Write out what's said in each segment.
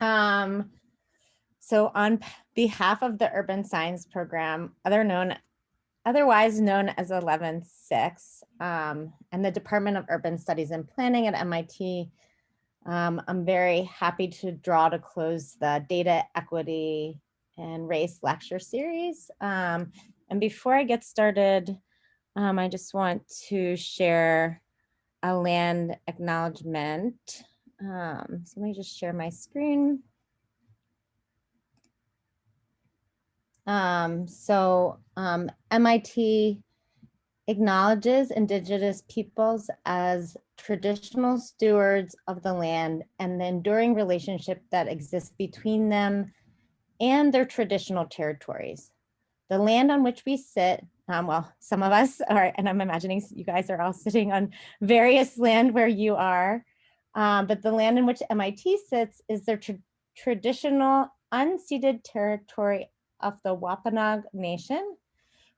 So on behalf of the Urban Science Program, otherwise known as 11-6, and the Department of Urban Studies and Planning at MIT, I'm very happy to draw to close the Data, Equity, and Race lecture series. And before I get started, I just want to share a land acknowledgement. So let me just share my screen. MIT acknowledges Indigenous peoples as traditional stewards of the land and the enduring relationship that exists between them and their traditional territories. The land on which we sit, well, some of us are, and I'm imagining you guys are all sitting on various land where you are, but the land in which MIT sits is their traditional unceded territory of the Wampanoag Nation.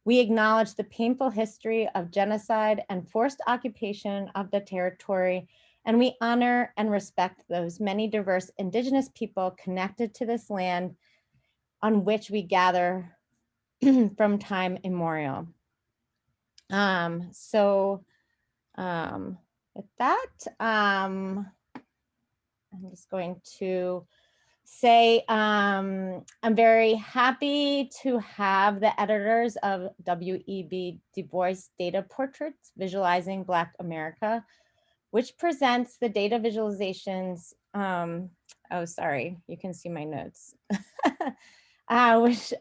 We acknowledge the painful history of genocide and forced occupation of the territory, and we honor and respect those many diverse Indigenous people connected to this land on which we gather from time immemorial. With that, I'm just going to say I'm very happy to have the editors of W.E.B. Du Bois Data Portraits, Visualizing Black America, which presents the data visualizations. Oh, sorry, you can see my notes. Which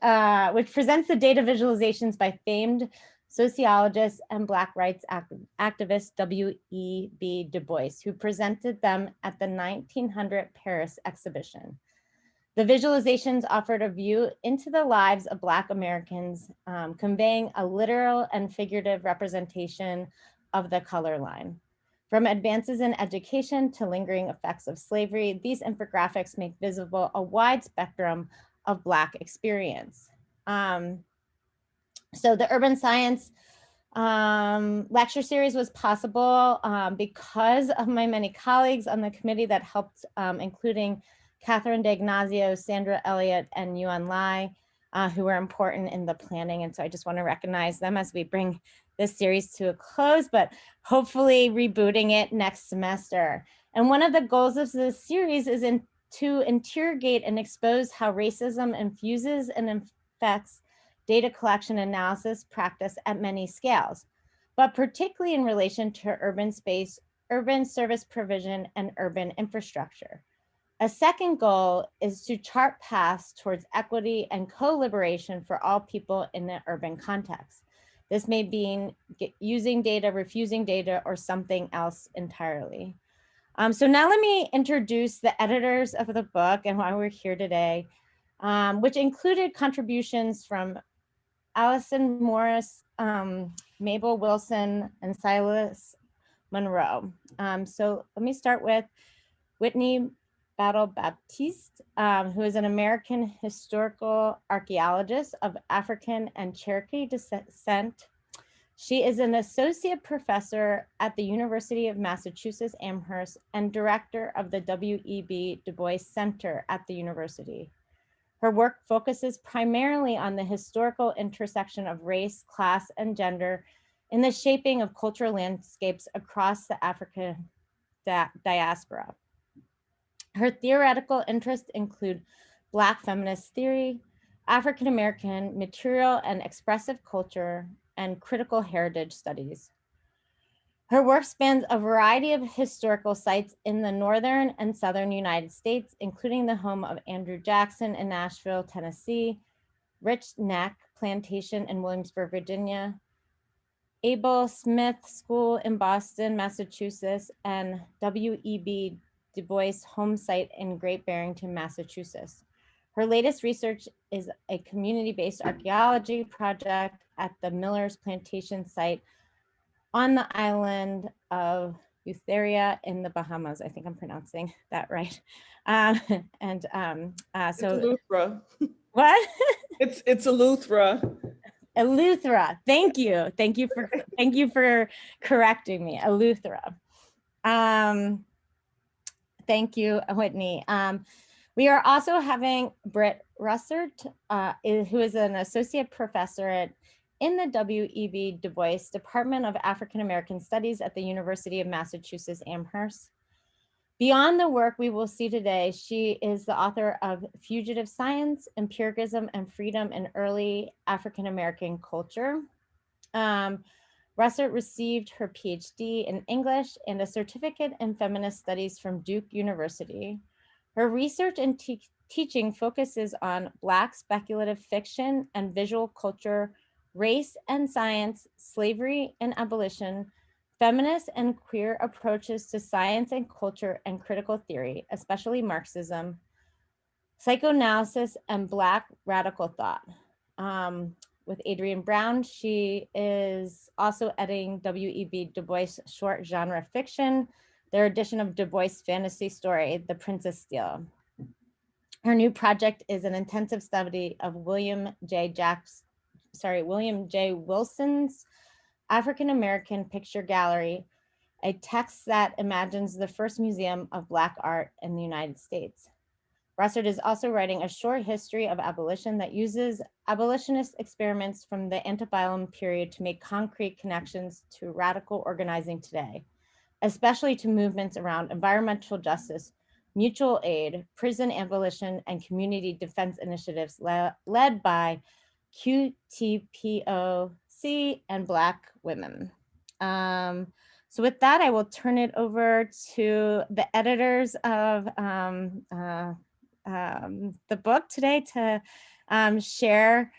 presents the data visualizations by famed sociologist and Black rights activist W.E.B. Du Bois, who presented them at the 1900 Paris Exposition. The visualizations offered a view into the lives of Black Americans, conveying a literal and figurative representation of the color line. From advances in education to lingering effects of slavery, these infographics make visible a wide spectrum of Black experience. So the Urban Science lecture series was possible because of my many colleagues on the committee that helped, including Catherine D'Ignazio, Sandra Elliott, and Yuan Lai, who were important in the planning. And so I just want to recognize them as we bring this series to a close, but hopefully rebooting it next semester. And one of the goals of this series is to interrogate and expose how racism infuses and affects data collection analysis practice at many scales, but particularly in relation to urban space, urban service provision, and urban infrastructure. A second goal is to chart paths towards equity and co-liberation for all people in an urban context. This may be using data, refusing data, or something else entirely. So now let me introduce the editors of the book and why we're here today, which included contributions from Allison Morris, Mabel Wilson, and Silas Monroe. So let me start with Whitney Battle-Baptiste, who is an American historical archaeologist of African and Cherokee descent. She is an associate professor at the University of Massachusetts Amherst and director of the W.E.B. Du Bois Center at the university. Her work focuses primarily on the historical intersection of race, class, and gender in the shaping of cultural landscapes across the African diaspora. Her theoretical interests include Black feminist theory, African-American material and expressive culture, and critical heritage studies. Her work spans a variety of historical sites in the northern and southern United States, including the home of Andrew Jackson in Nashville, Tennessee, Rich Neck Plantation in Williamsburg, Virginia, Abel Smith School in Boston, Massachusetts, and W.E.B. Du Bois home site in Great Barrington, Massachusetts. Her latest research is a community-based archaeology project at the Miller's Plantation site on the island of Eleuthera in the Bahamas. I think I'm pronouncing that right. So it's Eleuthera. What? It's Eleuthera. Eleuthera. Thank you. Thank you for correcting me. Eleuthera. Thank you, Whitney. We are also having Britt Rusert, who is an associate professor in the W.E.B. Du Bois Department of African American Studies at the University of Massachusetts Amherst. Beyond the work we will see today, she is the author of Fugitive Science, Empiricism and Freedom in Early African American Culture. Rusert received her PhD in English and a certificate in feminist studies from Duke University. Her research and teaching focuses on Black speculative fiction and visual culture, race and science, slavery and abolition, feminist and queer approaches to science and culture and critical theory, especially Marxism, psychoanalysis, and Black radical thought. With Adrienne Brown, she is also editing W.E.B. Du Bois short genre fiction, their edition of Du Bois fantasy story, The Princess Steel. Her new project is an intensive study of William J. Wilson's African American Picture Gallery, a text that imagines the first museum of Black art in the United States. Rusert is also writing a short history of abolition that uses abolitionist experiments from the antebellum period to make concrete connections to radical organizing today, especially to movements around environmental justice, mutual aid, prison abolition, and community defense initiatives led by QTPOC and Black women. So with that, I will turn it over to the editors of the book today to share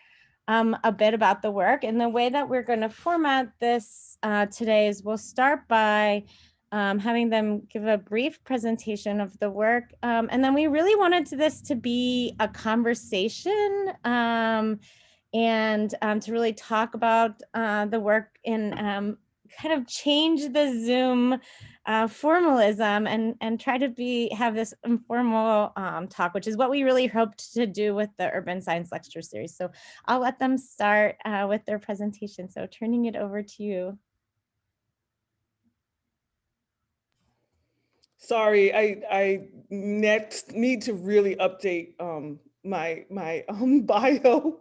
a bit about the work. And the way that we're going to format this today is we'll start by having them give a brief presentation of the work. And then we really wanted this to be a conversation and to really talk about the work and kind of change the Zoom formalism and try to have this informal talk, which is what we really hoped to do with the Urban Science Lecture Series. So I'll let them start with their presentation. So turning it over to you. Sorry, I next need to really update my bio,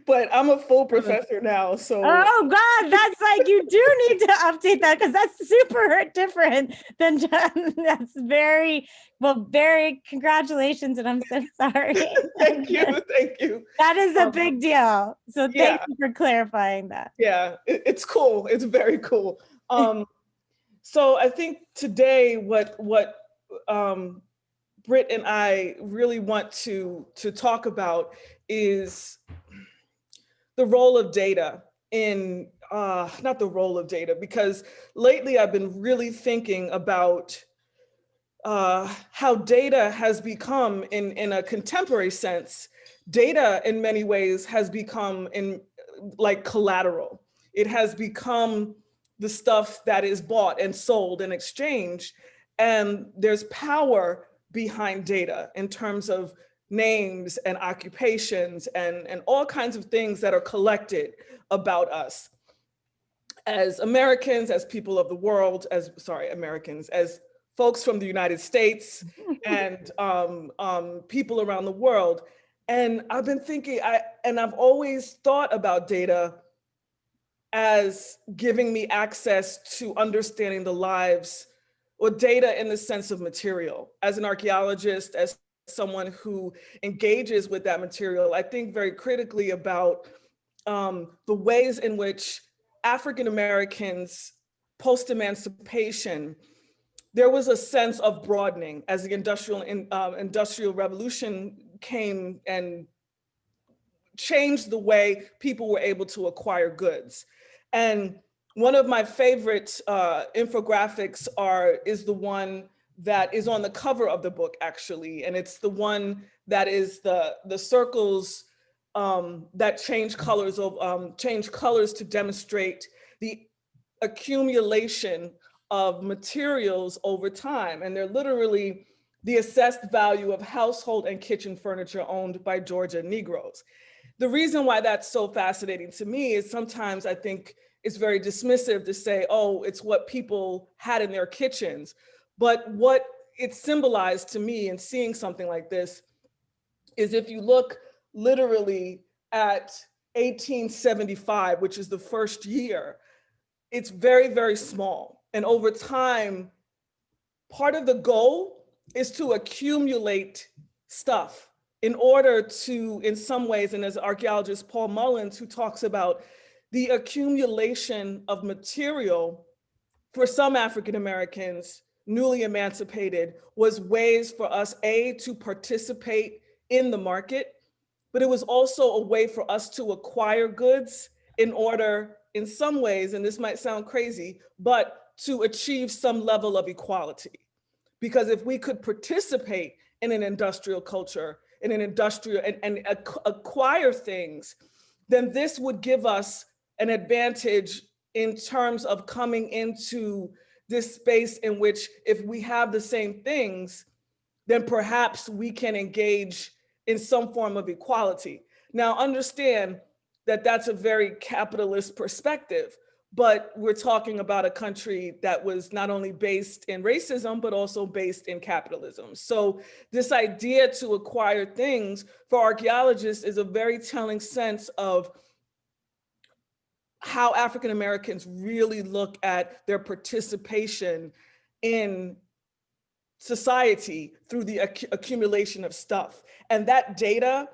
but I'm a full professor now. So oh God, that's like you do need to update that because that's super different than that's very congratulations, and I'm so sorry. thank you. That is a big deal. So yeah. thank you for clarifying that. Yeah, it's cool. It's very cool. So I think today what Britt and I really want to talk about is the role of data in, not the role of data, because lately I've been really thinking about how data has become, in a contemporary sense, data in many ways has become like collateral. It has become the stuff that is bought and sold and exchanged. And there's power behind data in terms of names and occupations and all kinds of things that are collected about us as Americans, as people of the world, as folks from the United States and people around the world. And I've been thinking, I've always thought about data as giving me access to understanding the lives, or data in the sense of material. As an archaeologist, as someone who engages with that material, I think very critically about the ways in which African Americans post-emancipation, there was a sense of broadening as the industrial revolution came and changed the way people were able to acquire goods. And one of my favorite infographics is the one that is on the cover of the book, actually. And it's the one that is the circles that change colors to demonstrate the accumulation of materials over time. And they're literally the assessed value of household and kitchen furniture owned by Georgia Negroes. The reason why that's so fascinating to me is sometimes I think it's very dismissive to say, oh, it's what people had in their kitchens. But what it symbolized to me in seeing something like this is if you look literally at 1875, which is the first year, it's very, very small. And over time, part of the goal is to accumulate stuff in order to, in some ways, and as archaeologist Paul Mullins, who talks about the accumulation of material for some African Americans, newly emancipated, was ways for us, A, to participate in the market, but it was also a way for us to acquire goods in order, in some ways, and this might sound crazy, but to achieve some level of equality. Because if we could participate in an industrial culture, in an industrial, and acquire things, then this would give us an advantage in terms of coming into this space in which, if we have the same things, then perhaps we can engage in some form of equality. Now, understand that that's a very capitalist perspective, but we're talking about a country that was not only based in racism, but also based in capitalism. So this idea to acquire things for archaeologists is a very telling sense of how African Americans really look at their participation in society through the accumulation of stuff. And that data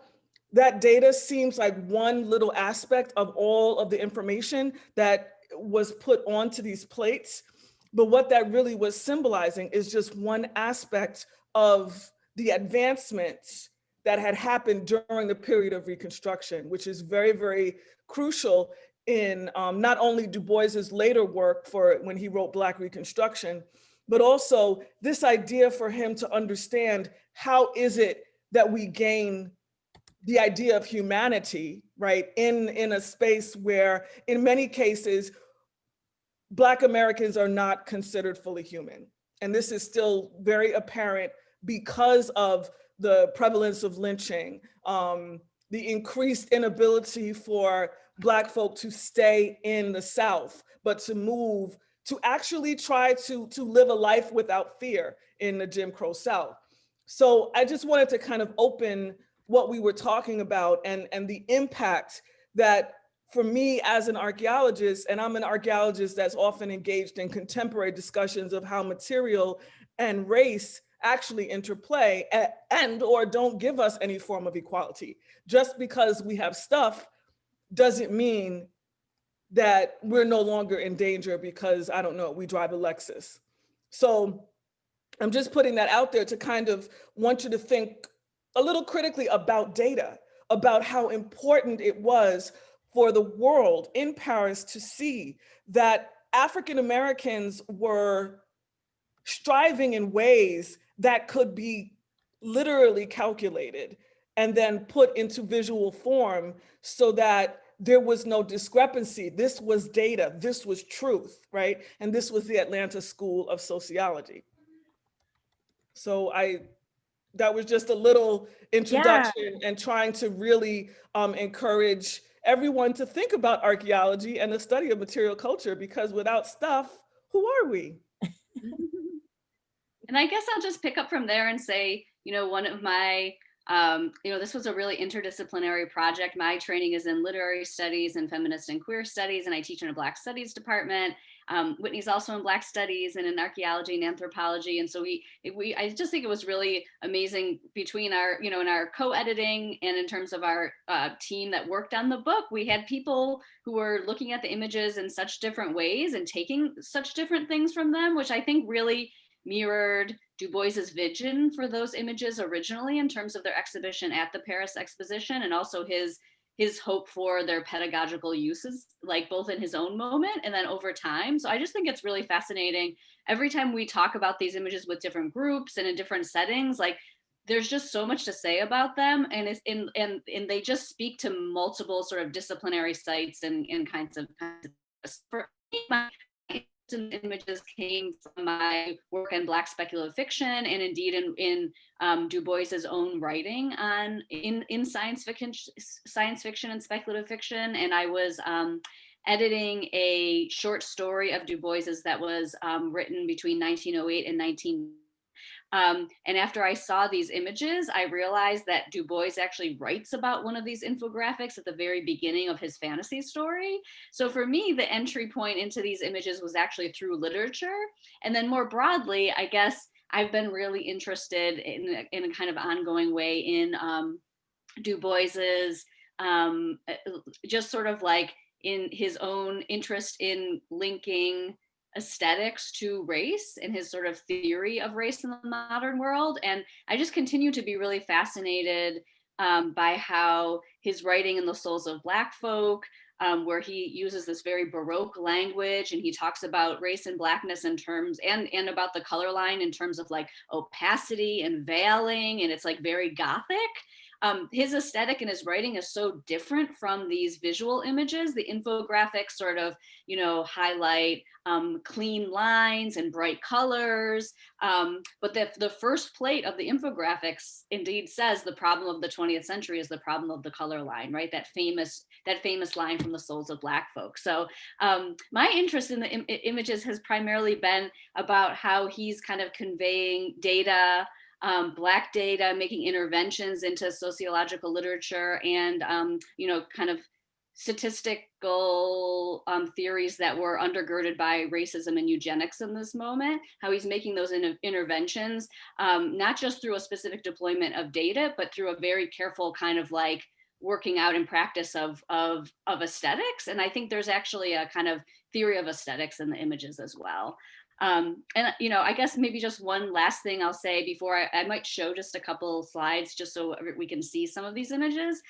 seems like one little aspect of all of the information that was put onto these plates. But what that really was symbolizing is just one aspect of the advancements that had happened during the period of Reconstruction, which is very, very crucial in not only Du Bois's later work for when he wrote Black Reconstruction, but also this idea for him to understand how is it that we gain the idea of humanity, right, in a space where in many cases, Black Americans are not considered fully human. And this is still very apparent because of the prevalence of lynching, the increased inability for Black folk to stay in the South, but to move, to actually try to live a life without fear in the Jim Crow South. So I just wanted to kind of open what we were talking about and the impact that, for me as an archaeologist, and I'm an archaeologist that's often engaged in contemporary discussions of how material and race actually interplay and or don't give us any form of equality. Just because we have stuff doesn't mean that we're no longer in danger because, I don't know, we drive a Lexus. So I'm just putting that out there to kind of want you to think a little critically about data, about how important it was for the world in Paris to see that African Americans were striving in ways that could be literally calculated and then put into visual form so that there was no discrepancy. This was data, this was truth, right? And this was the Atlanta School of Sociology. So that was just a little introduction and trying to really encourage everyone to think about archaeology and the study of material culture, because without stuff, who are we? And I guess I'll just pick up from there and say, one of my, this was a really interdisciplinary project. My training is in literary studies and feminist and queer studies, and I teach in a Black studies department. Whitney's also in Black studies and in archaeology and anthropology. And so I just think it was really amazing between our, in our co-editing and in terms of our team that worked on the book, we had people who were looking at the images in such different ways and taking such different things from them, which I think really mirrored Du Bois's vision for those images originally in terms of their exhibition at the Paris Exposition, and also his hope for their pedagogical uses, like both in his own moment and then over time. So I just think it's really fascinating. Every time we talk about these images with different groups and in different settings, like there's just so much to say about them, and and they just speak to multiple sort of disciplinary sites and kinds of. For me, my images came from my work in Black speculative fiction, and indeed in Du Bois's own writing on in science fiction and speculative fiction. And I was editing a short story of Du Bois's that was written between 1908 and 19. And after I saw these images, I realized that Du Bois actually writes about one of these infographics at the very beginning of his fantasy story. So for me, the entry point into these images was actually through literature. And then more broadly, I guess I've been really interested in a kind of ongoing way in Du Bois's just sort of like in his own interest in linking aesthetics to race and his sort of theory of race in the modern world. And I just continue to be really fascinated by how his writing in The Souls of Black Folk, where he uses this very Baroque language and he talks about race and Blackness in terms and about the color line in terms of like opacity and veiling, and it's like very Gothic. His aesthetic and his writing is so different from these visual images. The infographics sort of, highlight clean lines and bright colors. But the first plate of the infographics indeed says the problem of the 20th century is the problem of the color line, right? That famous line from The Souls of Black Folk. So my interest in the images has primarily been about how he's kind of conveying data, Black data, making interventions into sociological literature and, kind of statistical theories that were undergirded by racism and eugenics in this moment, how he's making those interventions, not just through a specific deployment of data, but through a very careful kind of like working out and practice of aesthetics. And I think there's actually a kind of theory of aesthetics in the images as well. And I guess maybe just one last thing I'll say before I might show just a couple slides just so we can see some of these images.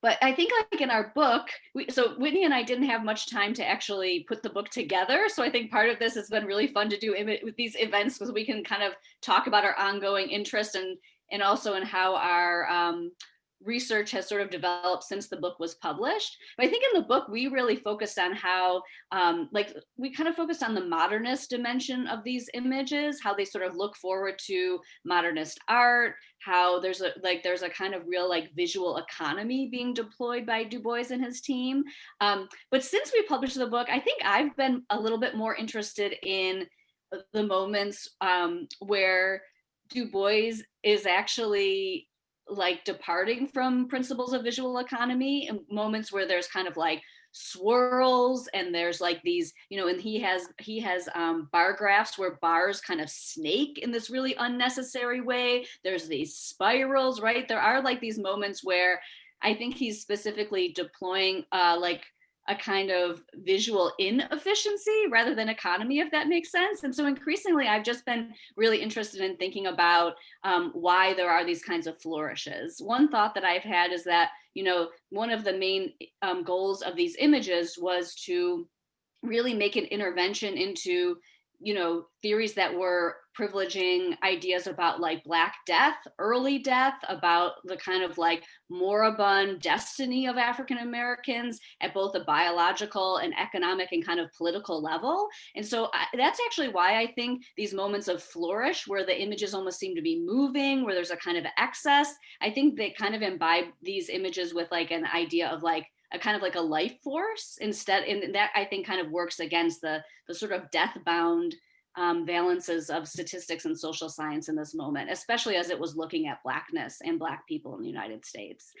But I think like in our book, so Whitney and I didn't have much time to actually put the book together. So I think part of this has been really fun to do with these events because we can kind of talk about our ongoing interest and also in how our research has sort of developed since the book was published. But I think in the book, we really focused on how, we kind of focused on the modernist dimension of these images, how they sort of look forward to modernist art, how there's a kind of real like visual economy being deployed by Du Bois and his team. But since we published the book, I think I've been a little bit more interested in the moments where Du Bois is actually like departing from principles of visual economy, and moments where there's kind of like swirls and there's like these, and he has bar graphs where bars kind of snake in this really unnecessary way. There's these spirals, right? There are like these moments where I think he's specifically deploying like a kind of visual inefficiency rather than economy, if that makes sense. And so increasingly, I've just been really interested in thinking about why there are these kinds of flourishes. One thought that I've had is that, one of the main goals of these images was to really make an intervention into theories that were privileging ideas about like Black death, early death, about the kind of like moribund destiny of African Americans at both a biological and economic and kind of political level. And so that's actually why I think these moments of flourish, where the images almost seem to be moving, where there's a kind of excess, I think they kind of imbibe these images with like an idea of like a kind of like a life force instead. And that I think kind of works against the sort of death bound valences of statistics and social science in this moment, especially as it was looking at Blackness and Black people in the United States.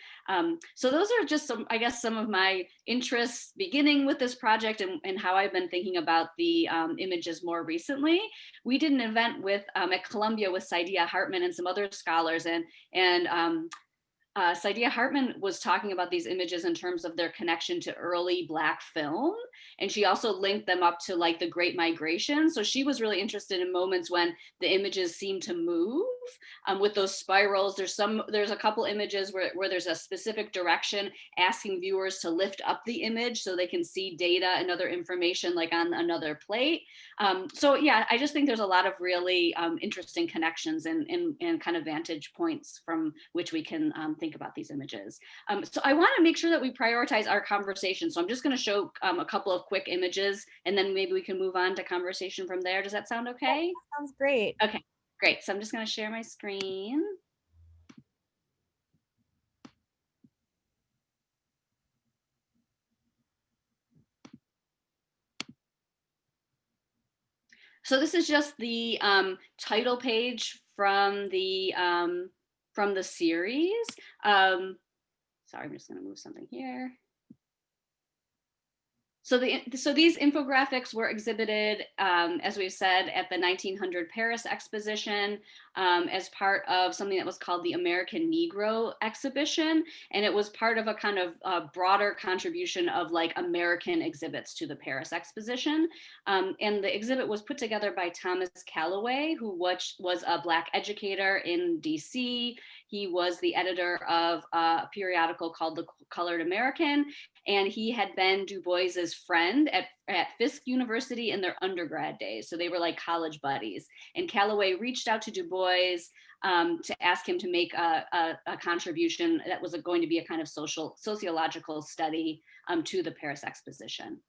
So those are just some of my interests beginning with this project and how I've been thinking about the images more recently. We did an event at Columbia with Saidiya Hartman and some other scholars, and Saidiya Hartman was talking about these images in terms of their connection to early Black film. And she also linked them up to like the Great Migration. So she was really interested in moments when the images seem to move with those spirals. There's a couple images where there's a specific direction asking viewers to lift up the image so they can see data and other information like on another plate. So yeah, I just think there's a lot of really interesting connections and kind of vantage points from which we can think about these images. So I want to make sure that we prioritize our conversation. So I'm just going to show a couple of quick images and then maybe we can move on to conversation from there. Does that sound okay? Yeah, sounds great. Okay, great. So I'm just going to share my screen. So this is just the title page from the series. Sorry, I'm just going to move something here. So these infographics were exhibited, as we've said, at the 1900 Paris Exposition as part of something that was called the American Negro Exhibition. And it was part of a kind of broader contribution of like American exhibits to the Paris Exposition. And the exhibit was put together by Thomas Calloway, who was a Black educator in DC. He was the editor of a periodical called The Colored American, and he had been Du Bois's friend at Fisk University in their undergrad days. So they were like college buddies. And Calloway reached out to Du Bois to ask him to make a contribution that was going to be a kind of sociological study to the Paris Exposition.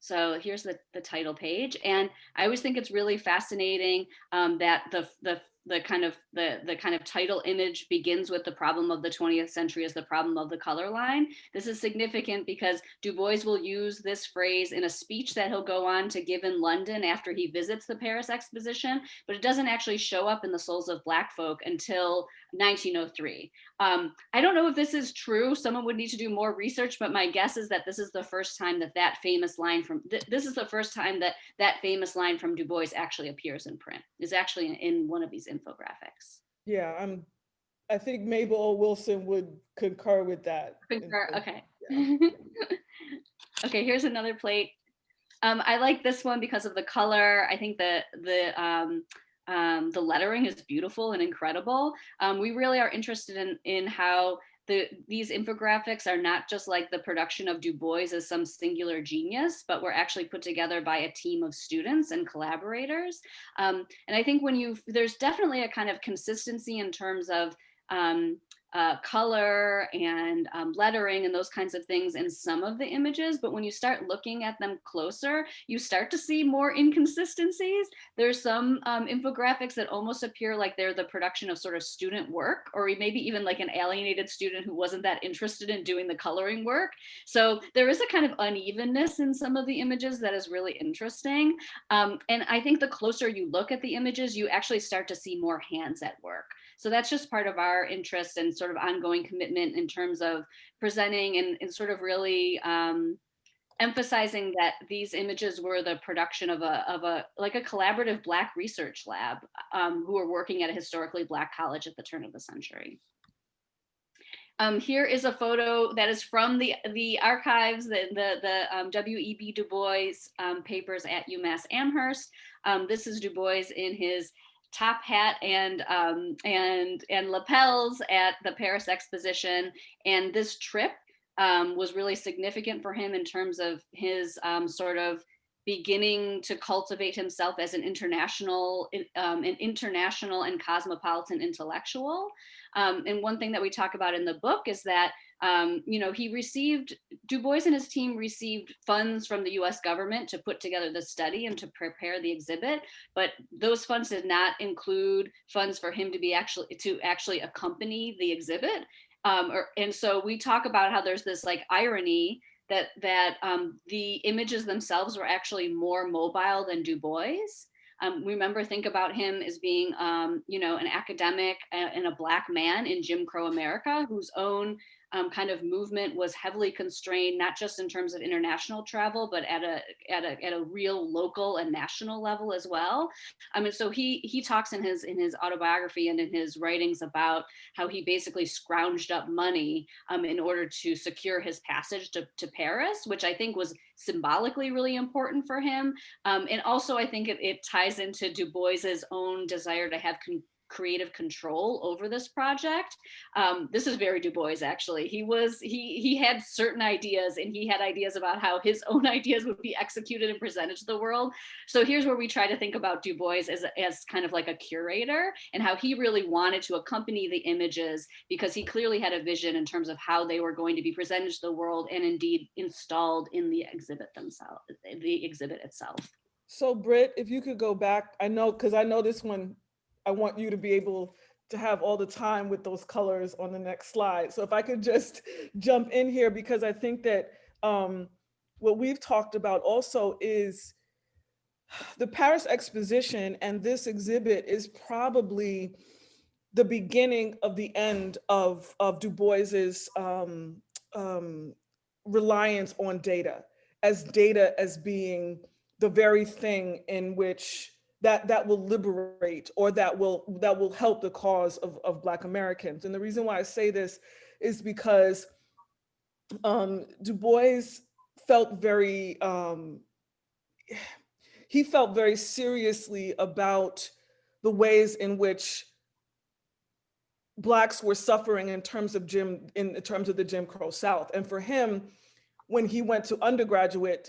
So here's the title page. And I always think it's really fascinating that the kind of title image begins with the problem of the 20th century as the problem of the color line. This is significant because Du Bois will use this phrase in a speech that he'll go on to give in London after he visits the Paris Exposition, but it doesn't actually show up in the Souls of Black Folk until 1903. I don't know if this is true. Someone would need to do more research, but my guess is that this is the first time that famous line from that famous line from Du Bois actually appears in print, is actually in one of these infographics. Yeah, I think Mabel O. Wilson would concur with that. Concur, okay. Yeah. Okay, here's another plate. I like this one because of the color. I think the lettering is beautiful and incredible. We really are interested in how these infographics are not just like the production of Du Bois as some singular genius, but were actually put together by a team of students and collaborators. And I think there's definitely a kind of consistency in terms of color and lettering and those kinds of things in some of the images, but when you start looking at them closer, you start to see more inconsistencies. There's some infographics that almost appear like they're the production of sort of student work, or maybe even like an alienated student who wasn't that interested in doing the coloring work. So there is a kind of unevenness in some of the images that is really interesting. And I think the closer you look at the images, you actually start to see more hands at work. So that's just part of our interest and sort of ongoing commitment in terms of presenting and sort of really emphasizing that these images were the production of a collaborative Black research lab who were working at a historically Black college at the turn of the century. Here is a photo that is from the archives, the W.E.B. Du Bois papers at UMass Amherst. This is Du Bois in his top hat and lapels at the Paris Exposition. And this trip was really significant for him in terms of his sort of beginning to cultivate himself as an international and cosmopolitan intellectual. And one thing that we talk about in the book is that Du Bois and his team received funds from the US government to put together the study and to prepare the exhibit, but those funds did not include funds for him to actually accompany the exhibit. And so we talk about how there's this like irony that the images themselves were actually more mobile than Du Bois. Think about him as being, an academic and a Black man in Jim Crow America, whose own kind of movement was heavily constrained, not just in terms of international travel, but at a real local and national level as well. And so he talks in his autobiography and in his writings about how he basically scrounged up money in order to secure his passage to Paris, which I think was symbolically really important for him. And also I think it ties into Du Bois's own desire to have creative control over this project. This is very Du Bois, actually. He had certain ideas, and he had ideas about how his own ideas would be executed and presented to the world. So here's where we try to think about Du Bois as kind of like a curator, and how he really wanted to accompany the images because he clearly had a vision in terms of how they were going to be presented to the world and indeed installed in the exhibit itself. So Britt, if you could go back, because I know this one, I want you to be able to have all the time with those colors on the next slide. So if I could just jump in here, because I think that what we've talked about also is The Paris Exposition and this exhibit is probably the beginning of the end of Du Bois's reliance on data as being the very thing in which that will liberate, or that will help the cause of Black Americans. And the reason why I say this is because Du Bois felt very he felt very seriously about the ways in which Blacks were suffering in terms of the Jim Crow South. And for him, when he went to undergraduate,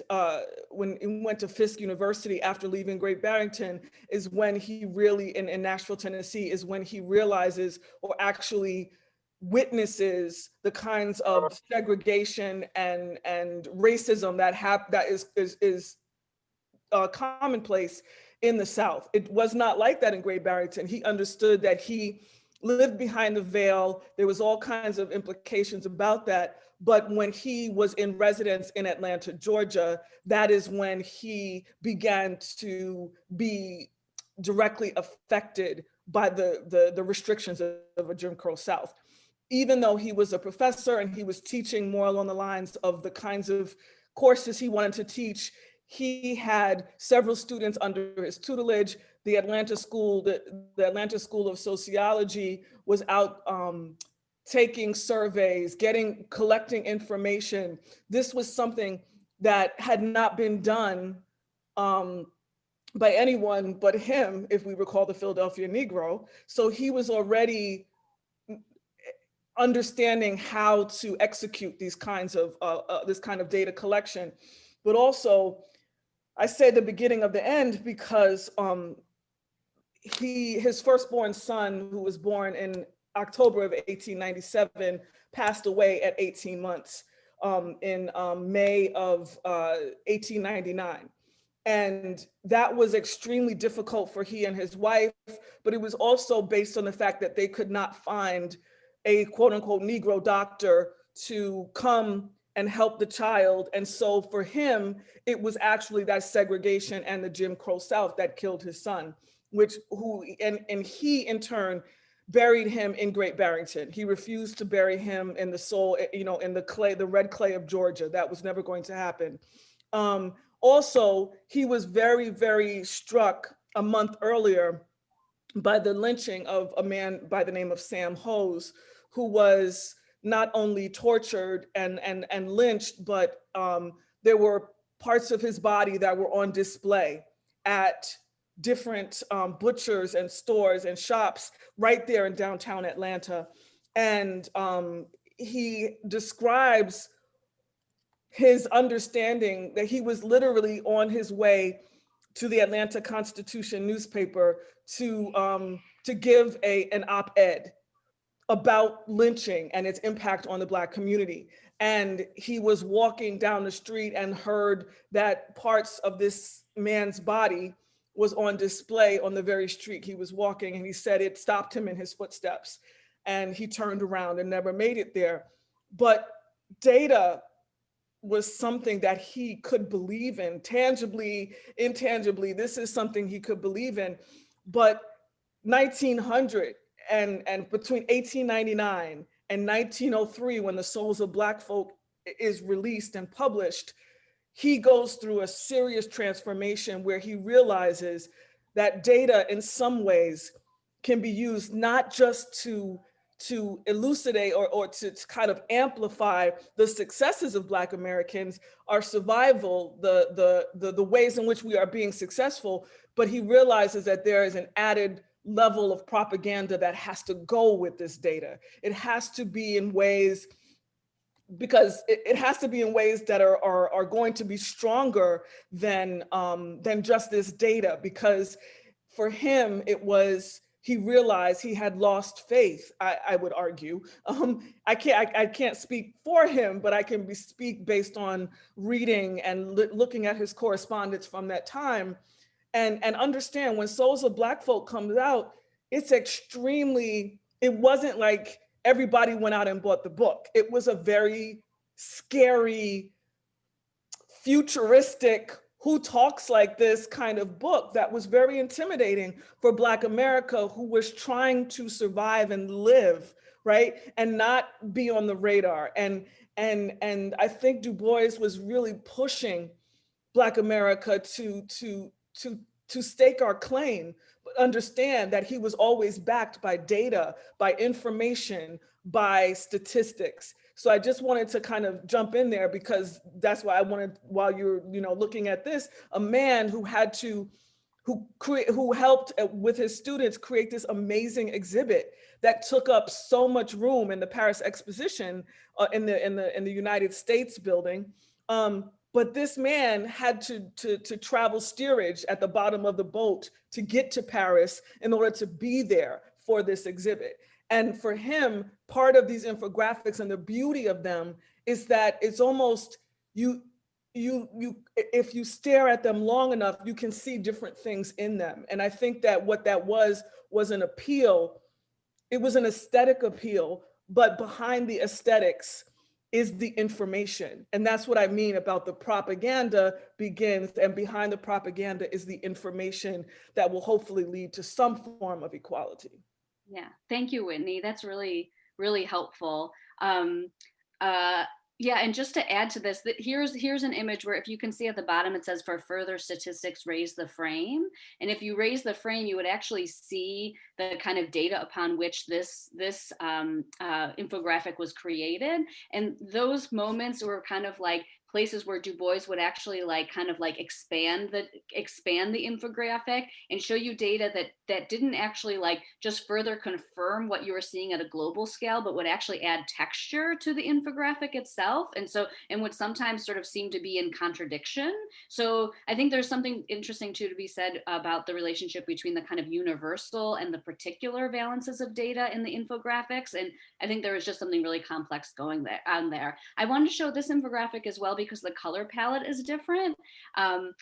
when he went to Fisk University after leaving Great Barrington, is when he really, in Nashville, Tennessee, is when he realizes, or actually witnesses, the kinds of segregation and racism that is commonplace in the South. It was not like that in Great Barrington. He understood that he lived behind the veil. There was all kinds of implications about that. But when he was in residence in Atlanta, Georgia, that is when he began to be directly affected by the restrictions of a Jim Crow South. Even though he was a professor and he was teaching more along the lines of the kinds of courses he wanted to teach, he had several students under his tutelage. The Atlanta School of Sociology was out taking surveys, collecting information. This was something that had not been done by anyone but him, if we recall the Philadelphia Negro. So he was already understanding how to execute this kind of data collection. But also, I say the beginning of the end because his firstborn son, who was born in October of 1897, passed away at 18 months in May of 1899. And that was extremely difficult for he and his wife, but it was also based on the fact that they could not find a quote unquote Negro doctor to come and help the child. And so for him, it was actually that segregation and the Jim Crow South that killed his son, and he in turn buried him in Great Barrington. He refused to bury him in the soil, in the clay, the red clay of Georgia. That was never going to happen. Also, he was very, very struck a month earlier by the lynching of a man by the name of Sam Hose, who was not only tortured and lynched, but there were parts of his body that were on display at different butchers and stores and shops right there in downtown Atlanta. And he describes his understanding that he was literally on his way to the Atlanta Constitution newspaper to give an op-ed about lynching and its impact on the Black community. And he was walking down the street and heard that parts of this man's body was on display on the very street he was walking. And he said it stopped him in his footsteps. And he turned around and never made it there. But data was something that he could believe in, tangibly, intangibly. This is something he could believe in. But 1900 and between 1899 and 1903, when The Souls of Black Folk is released and published, he goes through a serious transformation where he realizes that data in some ways can be used not just to elucidate or to kind of amplify the successes of Black Americans, our survival, the ways in which we are being successful, but he realizes that there is an added level of propaganda that has to go with this data. It has to be in ways, because it has to be in ways that are going to be stronger than just this data, because for him, he realized he had lost faith, I would argue. I can't speak for him, but I can speak based on reading and looking at his correspondence from that time, and understand when Souls of Black Folk comes out, it wasn't like everybody went out and bought the book. It was a very scary, futuristic, Who Talks Like This kind of book that was very intimidating for Black America, who was trying to survive and live, right? And not be on the radar. And I think Du Bois was really pushing Black America to stake our claim, but understand that he was always backed by data, by information, by statistics. So I just wanted to kind of jump in there, because that's why I wanted, while you're, looking at this, a man who had to, who helped with his students create this amazing exhibit that took up so much room in the Paris Exposition in the United States building. But this man had to travel steerage at the bottom of the boat to get to Paris in order to be there for this exhibit. And for him, part of these infographics and the beauty of them is that it's almost, if you stare at them long enough, you can see different things in them. And I think that what that was an appeal. It was an aesthetic appeal, but behind the aesthetics is the information. And that's what I mean about the propaganda begins, and behind the propaganda is the information that will hopefully lead to some form of equality. Yeah, thank you, Whitney. That's really, really helpful. Yeah, and just to add to this, that here's an image where, if you can see at the bottom, it says, "For further statistics, raise the frame." And if you raise the frame, you would actually see the kind of data upon which this infographic was created. And those moments were kind of like places where Du Bois would actually expand the infographic and show you data that didn't actually just further confirm what you were seeing at a global scale, but would actually add texture to the infographic itself, and would sometimes sort of seem to be in contradiction. So I think there's something interesting too to be said about the relationship between the kind of universal and the particular valences of data in the infographics. And I think there was just something really complex going on there. I wanted to show this infographic as well because the color palette is different.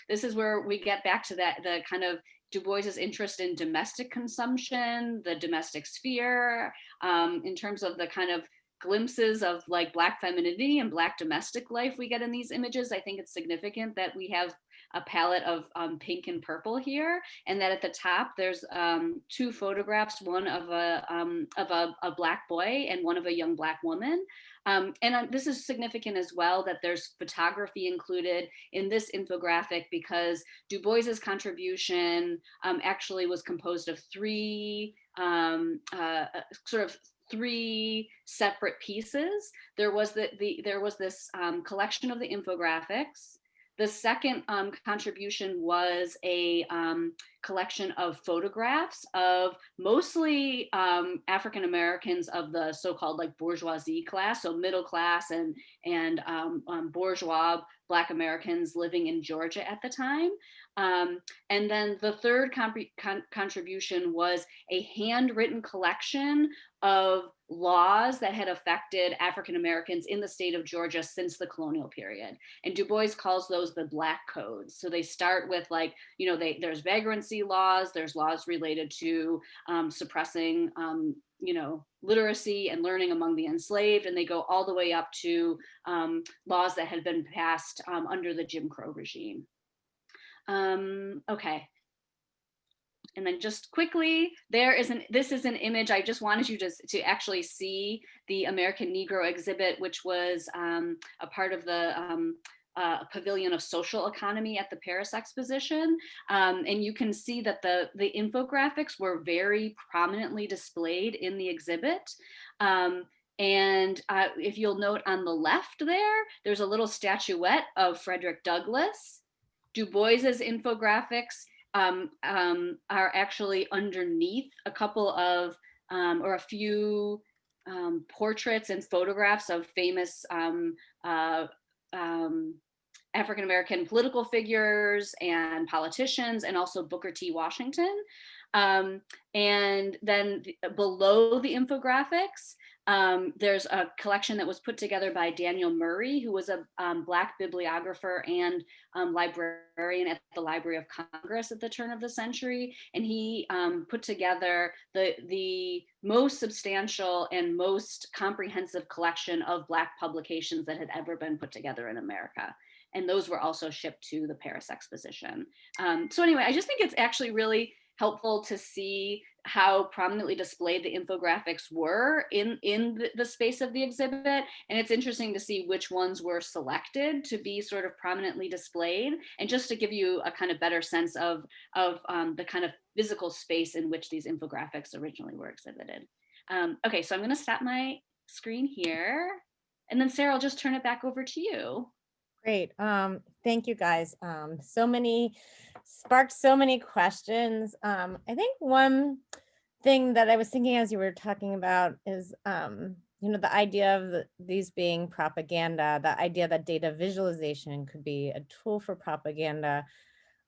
This is where we get back to the kind of Du Bois's interest in domestic consumption, the domestic sphere, in terms of the kind of glimpses of Black femininity and Black domestic life we get in these images. I think it's significant that we have a palette of pink and purple here, and that at the top there's two photographs, one of a Black boy and one of a young Black woman. This is significant as well that there's photography included in this infographic, because Du Bois's contribution actually was composed of three separate pieces. There was this collection of the infographics. The second contribution was a collection of photographs of mostly African Americans of the so-called bourgeoisie class, so middle class and bourgeois Black Americans living in Georgia at the time. And then the third contribution was a handwritten collection of laws that had affected African Americans in the state of Georgia since the colonial period. And Du Bois calls those the Black Codes. So they start with there's vagrancy laws, there's laws related to suppressing literacy and learning among the enslaved, and they go all the way up to laws that had been passed under the Jim Crow regime. Okay. And then just quickly, this is an image. I just wanted you to actually see the American Negro exhibit, which was a part of the Pavilion of Social Economy at the Paris Exposition. And you can see that the infographics were very prominently displayed in the exhibit. And if you'll note on the left there's a little statuette of Frederick Douglass. Du Bois's infographics are actually underneath a couple of or a few portraits and photographs of famous African-American political figures and politicians, and also Booker T. Washington. And then below the infographics, there's a collection that was put together by Daniel Murray, who was a Black bibliographer and librarian at the Library of Congress at the turn of the century. And he put together the most substantial and most comprehensive collection of Black publications that had ever been put together in America. And those were also shipped to the Paris Exposition. So anyway, I just think it's actually really helpful to see how prominently displayed the infographics were in the space of the exhibit. And it's interesting to see which ones were selected to be sort of prominently displayed, and just to give you a kind of better sense of the kind of physical space in which these infographics originally were exhibited. Okay, so I'm going to stop my screen here. And then Sarah, I'll just turn it back over to you. Great. Thank you guys. Sparked so many questions. I think one thing that I was thinking as you were talking about is, the idea of these being propaganda, the idea that data visualization could be a tool for propaganda.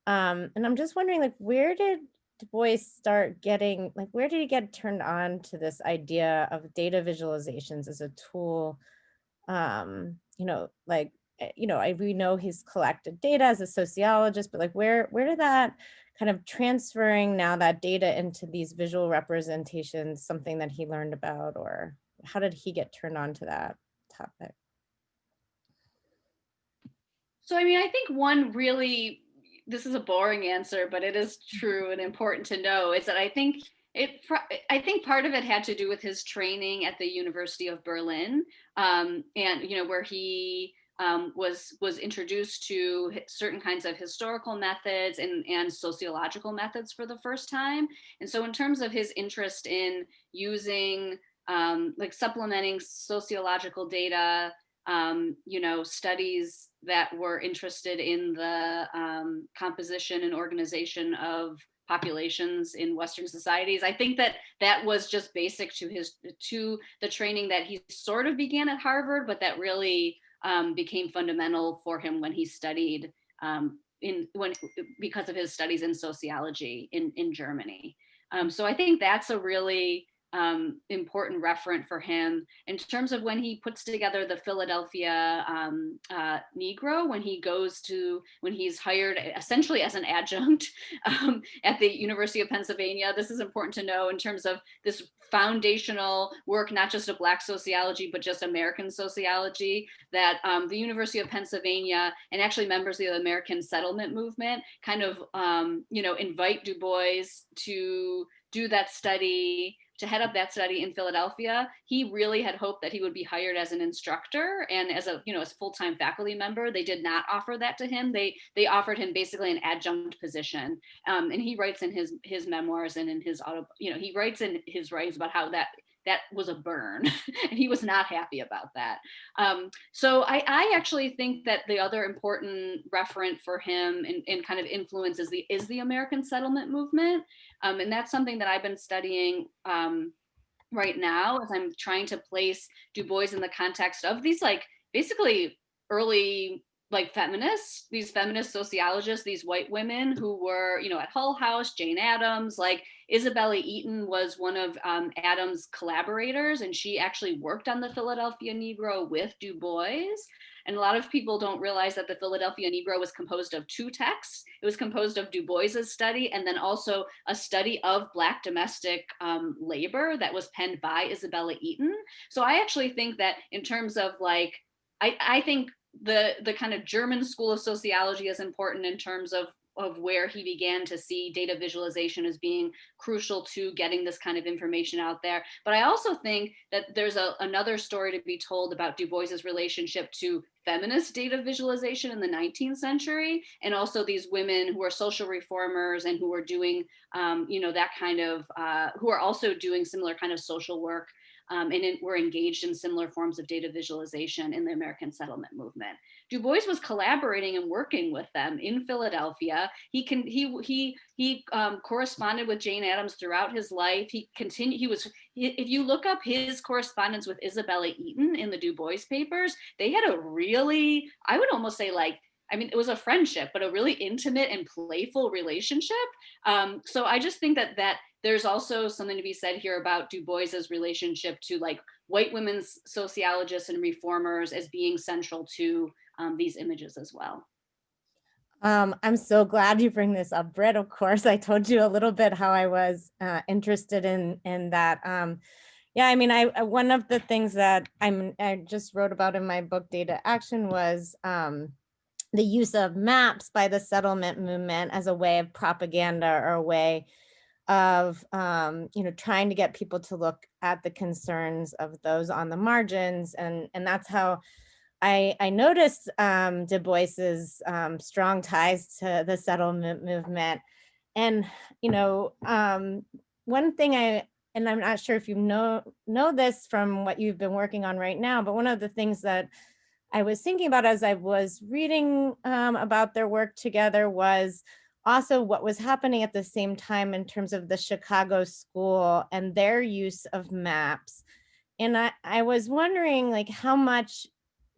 And I'm just wondering, like, where did Du Bois start getting, like, where did he get turned on to this idea of data visualizations as a tool? We know he's collected data as a sociologist, but like where did that kind of transferring now that data into these visual representations, something that he learned about, or how did he get turned on to that topic? So, I mean, I think one really, this is a boring answer, but it is true and important to know, is that I think part of it had to do with his training at the University of Berlin, and where he was introduced to certain kinds of historical methods and sociological methods for the first time. And so, in terms of his interest in using like supplementing sociological data, studies that were interested in the composition and organization of populations in Western societies. I think that was just basic to the training that he sort of began at Harvard, but that really became fundamental for him when he studied because of his studies in sociology in Germany. So I think that's a really important referent for him in terms of when he puts together the Philadelphia Negro, when he's hired essentially as an adjunct at the University of Pennsylvania. This is important to know in terms of this foundational work, not just of Black sociology, but just American sociology, that the University of Pennsylvania and actually members of the American settlement movement kind of, invite Du Bois to do that study, to head up that study in Philadelphia. He really had hoped that he would be hired as an instructor and as a full-time faculty member. They did not offer that to him. They offered him basically an adjunct position. And he writes in his memoirs and in his he writes in his writings about how that was a burn and he was not happy about that. So I actually think that the other important referent for him and kind of influence is the American settlement movement. And that's something that I've been studying right now as I'm trying to place Du Bois in the context of these like basically early like feminists, these feminist sociologists, these white women who were, at Hull House, Jane Addams, like Isabella Eaton was one of Addams' collaborators, and she actually worked on the Philadelphia Negro with Du Bois. And a lot of people don't realize that the Philadelphia Negro was composed of two texts. It was composed of Du Bois's study and then also a study of Black domestic labor that was penned by Isabella Eaton. So I actually think that in terms of like, I think the kind of German school of sociology is important in terms of where he began to see data visualization as being crucial to getting this kind of information out there. But I also think that there's another story to be told about Du Bois's relationship to feminist data visualization in the 19th century, and also these women who are social reformers and who are doing, that kind of, who are also doing similar kind of social work. And were engaged in similar forms of data visualization in the American settlement movement. Du Bois was collaborating and working with them in Philadelphia. He corresponded with Jane Addams throughout his life. If you look up his correspondence with Isabella Eaton in the Du Bois papers, they had a really, I would almost say it was a friendship, but a really intimate and playful relationship. So I just think that there's also something to be said here about Du Bois's relationship to like white women's sociologists and reformers as being central to these images as well. I'm so glad you bring this up, Britt. Of course, I told you a little bit how I was interested in that. One of the things that I just wrote about in my book, Data Action, was the use of maps by the settlement movement as a way of propaganda or a way of trying to get people to look at the concerns of those on the margins, and that's how I noticed Du Bois's strong ties to the settlement movement. And one thing and I'm not sure if you know this from what you've been working on right now, but one of the things that I was thinking about as I was reading about their work together was also what was happening at the same time in terms of the Chicago school and their use of maps. And I was wondering, like, how much,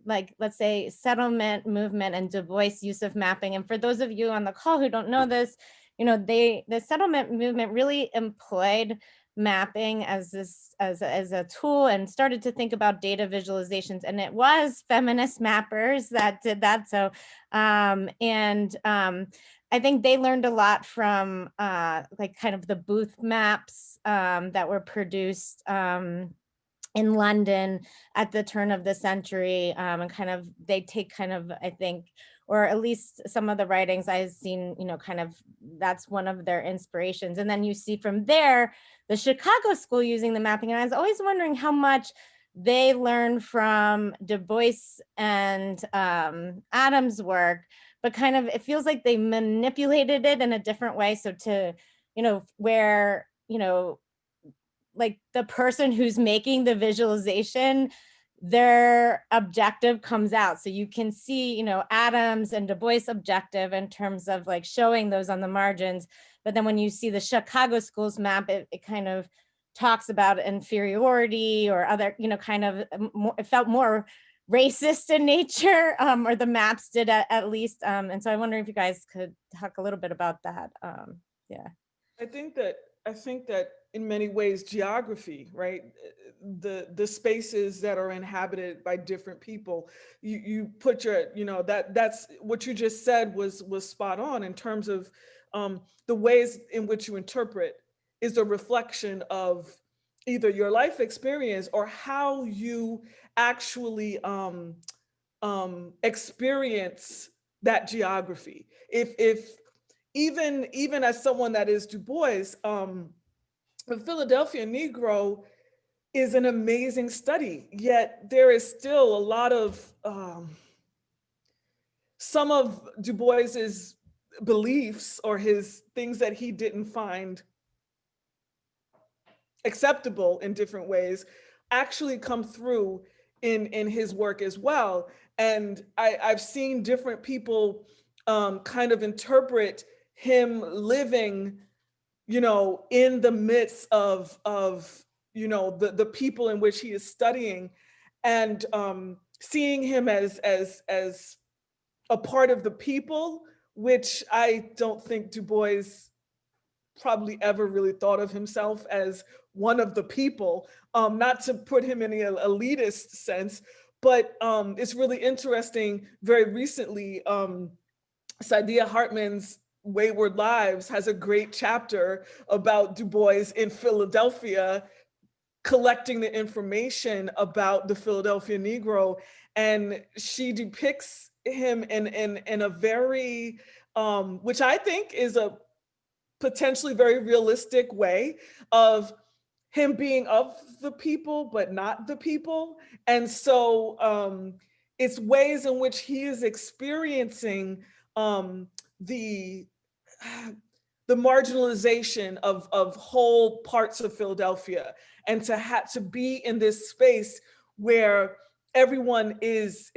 like, let's say, settlement movement and Du Bois use of mapping. And for those of you on the call who don't know this, the settlement movement really employed mapping as a tool and started to think about data visualizations. And it was feminist mappers that did that. So, I think they learned a lot from like kind of the booth maps that were produced in London at the turn of the century, and kind of they take kind of, I think, or at least some of the writings I've seen, kind of that's one of their inspirations. And then you see from there the Chicago school using the mapping, and I was always wondering how much they learned from Du Bois and Adams' work, but kind of it feels like they manipulated it in a different way. So to where like the person who's making the visualization, their objective comes out. So you can see, Adams and Du Bois' objective in terms of like showing those on the margins. But then when you see the Chicago schools map, it kind of talks about inferiority or other, kind of more, it felt more racist in nature, or the maps did at least. And so I wonder if you guys could talk a little bit about that. Yeah. I think that in many ways, geography, right? The spaces that are inhabited by different people, you put your, that's what you just said was spot on in terms of the ways in which you interpret is a reflection of either your life experience or how you actually experience that geography. If even as someone that is Du Bois, the Philadelphia Negro is an amazing study, yet there is still a lot of some of Du Bois's beliefs or his things that he didn't find acceptable in different ways actually come through in his work as well. And I've seen different people kind of interpret him living, in the midst of the people in which he is studying, and seeing him as a part of the people, which I don't think Du Bois probably ever really thought of himself as one of the people, not to put him in an elitist sense, but it's really interesting. Very recently, Saidiya Hartman's Wayward Lives has a great chapter about Du Bois in Philadelphia, collecting the information about the Philadelphia Negro. And she depicts him in a very, which I think is a potentially very realistic way of him being of the people, but not the people. And so it's ways in which he is experiencing the marginalization of whole parts of Philadelphia, and to have to be in this space where everyone is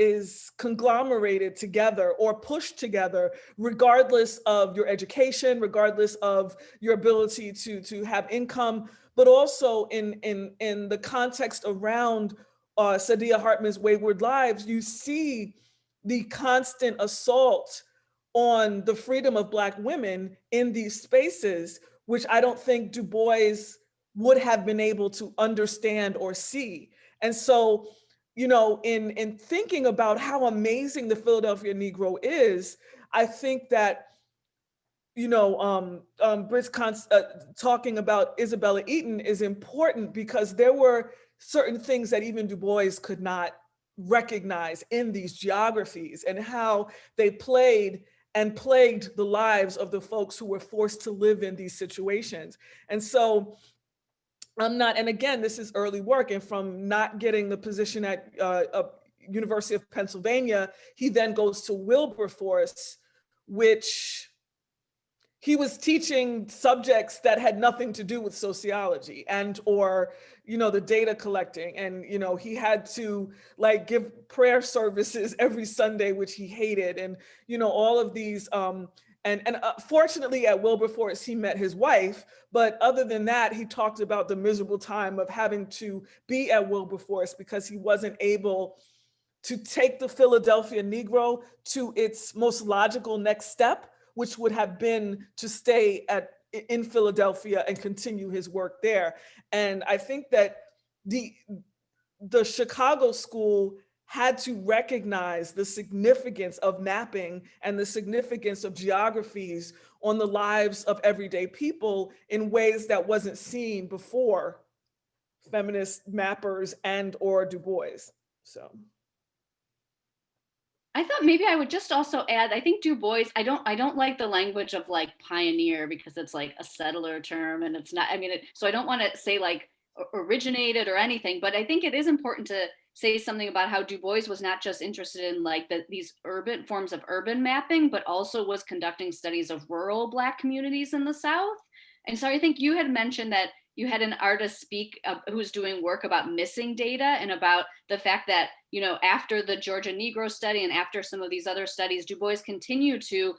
conglomerated together or pushed together, regardless of your education, regardless of your ability to have income, but also in the context around Saidiya Hartman's Wayward Lives, you see the constant assault on the freedom of Black women in these spaces, which I don't think Du Bois would have been able to understand or see. And so, in thinking about how amazing the Philadelphia Negro is, I think that, Britt's talking about Isabella Eaton is important, because there were certain things that even Du Bois could not recognize in these geographies and how they played and plagued the lives of the folks who were forced to live in these situations. And so I'm not, and again, this is early work, and from not getting the position at University of Pennsylvania, he then goes to Wilberforce, which he was teaching subjects that had nothing to do with sociology and or the data collecting, and he had to like give prayer services every Sunday, which he hated, and all of these and fortunately at Wilberforce he met his wife, but other than that he talked about the miserable time of having to be at Wilberforce because he wasn't able to take the Philadelphia Negro to its most logical next step, which would have been to stay in Philadelphia and continue his work there. And I think that the Chicago school had to recognize the significance of mapping and the significance of geographies on the lives of everyday people in ways that wasn't seen before feminist mappers and or Du Bois. So. I thought maybe I would just also add, I think Du Bois, I don't like the language of like pioneer because it's like a settler term and it's not, so I don't want to say like originated or anything, but I think it is important to say something about how Du Bois was not just interested in like these urban forms of urban mapping, but also was conducting studies of rural Black communities in the South. And so I think you had mentioned that you had an artist speak who's doing work about missing data and about the fact that, after the Georgia Negro study and after some of these other studies, Du Bois continued to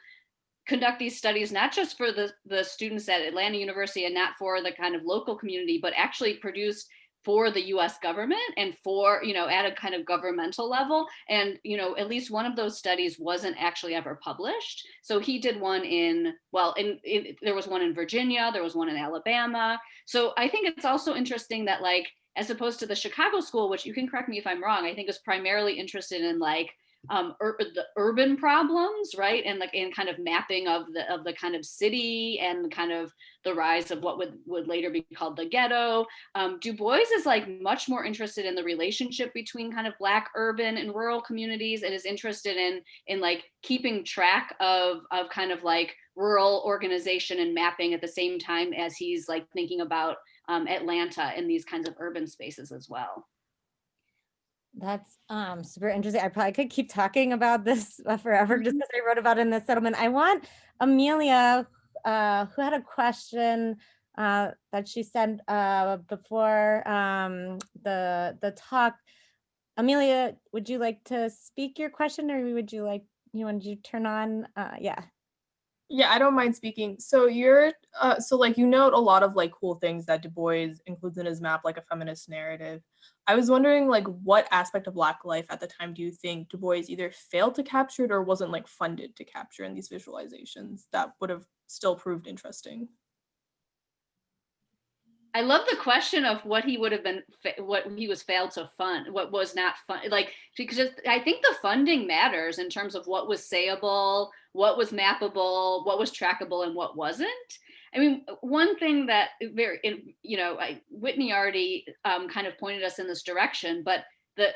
conduct these studies, not just for the students at Atlanta University and not for the kind of local community, but actually produced for the US government and for, at a kind of governmental level. And, at least one of those studies wasn't actually ever published. So he did one there was one in Virginia, there was one in Alabama. So I think it's also interesting that like, as opposed to the Chicago school, which you can correct me if I'm wrong, I think is primarily interested in like the urban problems, right? And like in kind of mapping of the kind of city and kind of the rise of what would later be called the ghetto. Du Bois is like much more interested in the relationship between kind of Black urban and rural communities and is interested in like keeping track of kind of like rural organization and mapping at the same time as he's like thinking about Atlanta and these kinds of urban spaces as well. That's super interesting. I probably could keep talking about this forever just because I wrote about it in the settlement. I want Amelia, who had a question that she sent before the talk. Amelia, would you like to speak your question, or would you like you turn on? Yeah. Yeah, I don't mind speaking. So you're, you note a lot of like cool things that Du Bois includes in his map, like a feminist narrative. I was wondering like what aspect of Black life at the time do you think Du Bois either failed to capture it or wasn't like funded to capture in these visualizations that would have still proved interesting? I love the question of what he would have been, what he was failed to fund, what was not fun, like, because I think the funding matters in terms of what was sayable, what was mappable, what was trackable, and what wasn't. I mean, one thing that Whitney already kind of pointed us in this direction, but the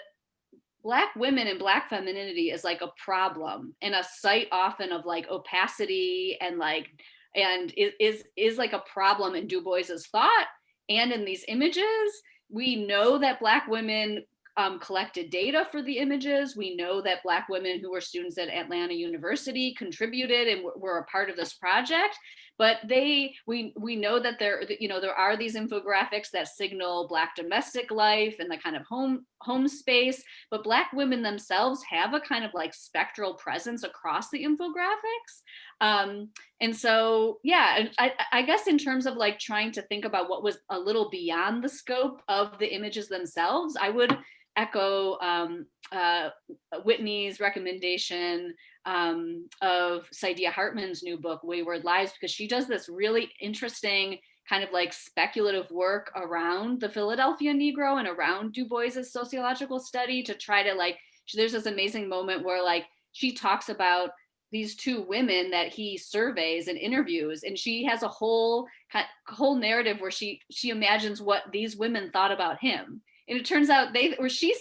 Black women and Black femininity is like a problem and a site often of like opacity and like, and is like a problem in Du Bois's thought. And in these images, we know that Black women collected data for the images. We know that Black women who were students at Atlanta University contributed and were a part of this project. But we know that there are these infographics that signal Black domestic life and the kind of home space. But Black women themselves have a kind of like spectral presence across the infographics. And so, yeah, I guess in terms of like trying to think about what was a little beyond the scope of the images themselves, I would echo Whitney's recommendation of Saidiya Hartman's new book, Wayward Lives, because she does this really interesting kind of like speculative work around the Philadelphia Negro and around Du Bois's sociological study to try to like, there's this amazing moment where like she talks about these two women that he surveys and interviews, and she has a whole narrative where she imagines what these women thought about him. And it turns out she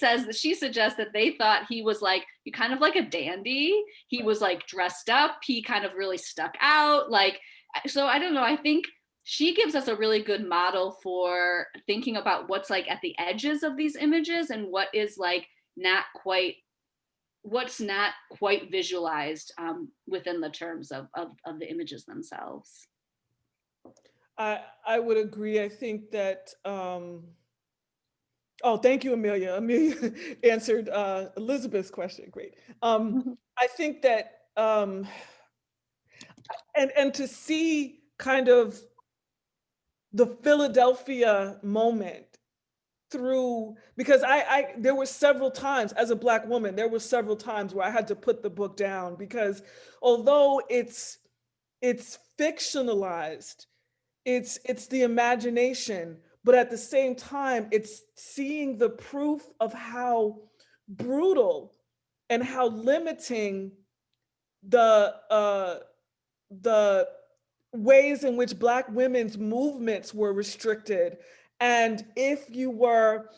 suggests that they thought he was like, kind of like a dandy. He was like dressed up. He kind of really stuck out. Like, so I don't know. I think she gives us a really good model for thinking about what's like at the edges of these images and what is like what's not quite visualized within the terms of the images themselves. I would agree. I think that, oh, thank you, Amelia. Amelia answered Elizabeth's question. Great. I think that, and to see kind of the Philadelphia moment through, because there were several times as a Black woman, there were several times where I had to put the book down, because although it's fictionalized, it's the imagination, but at the same time, it's seeing the proof of how brutal and how limiting the ways in which Black women's movements were restricted. And if you were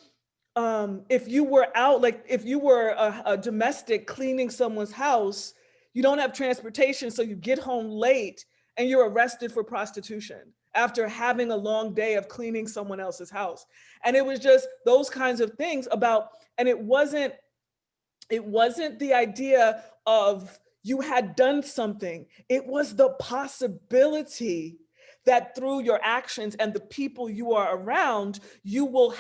out, like if you were a domestic cleaning someone's house, you don't have transportation, so you get home late and you're arrested for prostitution after having a long day of cleaning someone else's house. And it was just those kinds of things about, and it wasn't the idea of you had done something. It was the possibility that through your actions and the people you are around, you will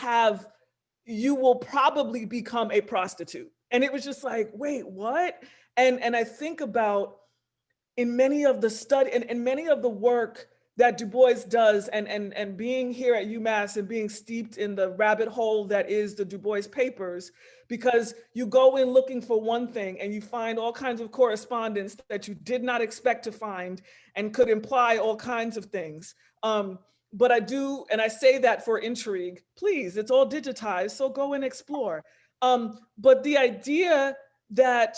probably become a prostitute. And it was just like, wait, what? And I think about in many of the study and many of the work that Du Bois does, and being here at UMass and being steeped in the rabbit hole that is the Du Bois papers, because you go in looking for one thing and you find all kinds of correspondence that you did not expect to find and could imply all kinds of things. But I do, and I say that for intrigue, please, it's all digitized, so go and explore. But the idea that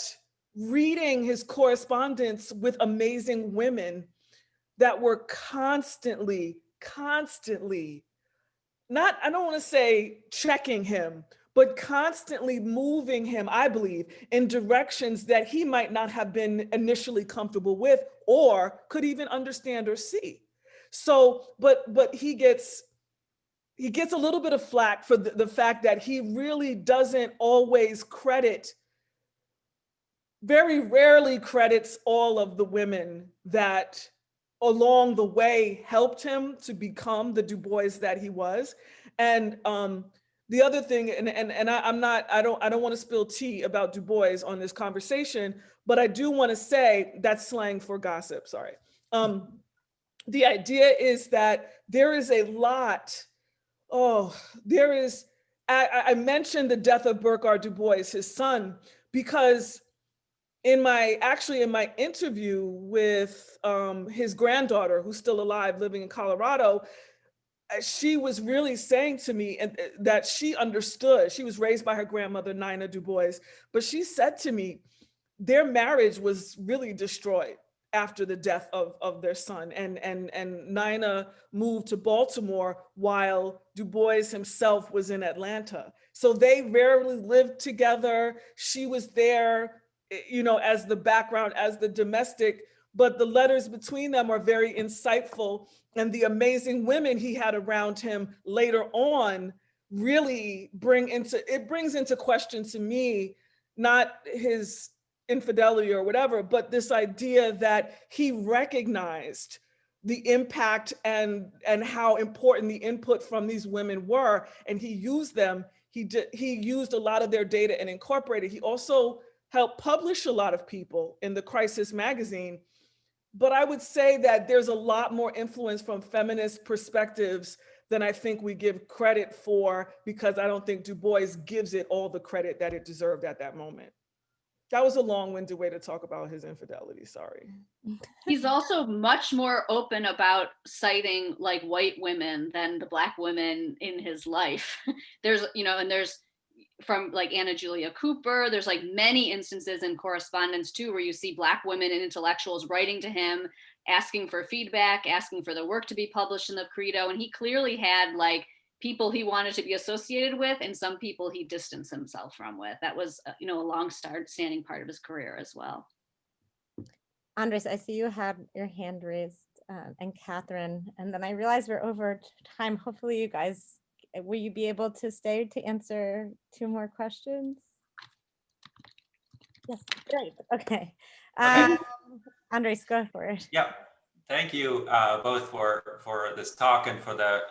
reading his correspondence with amazing women that were constantly, not, I don't want to say checking him, but constantly moving him, I believe, in directions that he might not have been initially comfortable with or could even understand or see. So, but he gets a little bit of flack for the fact that he really doesn't always very rarely credits all of the women that along the way helped him to become the Du Bois that he was. And the other thing, and I don't want to spill tea about Du Bois on this conversation, but I do want to say that's slang for gossip, sorry. The idea is that there is a lot, I mentioned the death of Burkhard Du Bois, his son, because in my interview with his granddaughter, who's still alive, living in Colorado, she was really saying to me that she understood. She was raised by her grandmother, Nina Du Bois, but she said to me, their marriage was really destroyed after the death of their son. And Nina moved to Baltimore while Du Bois himself was in Atlanta. So they rarely lived together. She was there, as the background, as the domestic, but the letters between them are very insightful. And the amazing women he had around him later on really brings into question to me, not his infidelity or whatever, but this idea that he recognized the impact and how important the input from these women were, and he used them. He used a lot of their data and incorporated. He also helped publish a lot of people in the Crisis magazine. But I would say that there's a lot more influence from feminist perspectives than I think we give credit for, because I don't think Du Bois gives it all the credit that it deserved at that moment. That was a long-winded way to talk about his infidelity, sorry. He's also much more open about citing like white women than the Black women in his life. There's from like Anna Julia Cooper, there's like many instances in correspondence too, where you see Black women and intellectuals writing to him, asking for feedback, asking for the work to be published in the Credo. And he clearly had like people he wanted to be associated with and some people he distanced himself from with. That was, a long-standing part of his career as well. Andres, I see you have your hand raised, and Catherine, and then I realize we're over time. Hopefully you guys, will you be able to stay to answer 2 more questions? Yes, great, okay. Andres, go for it. Yeah, thank you both for this talk and for the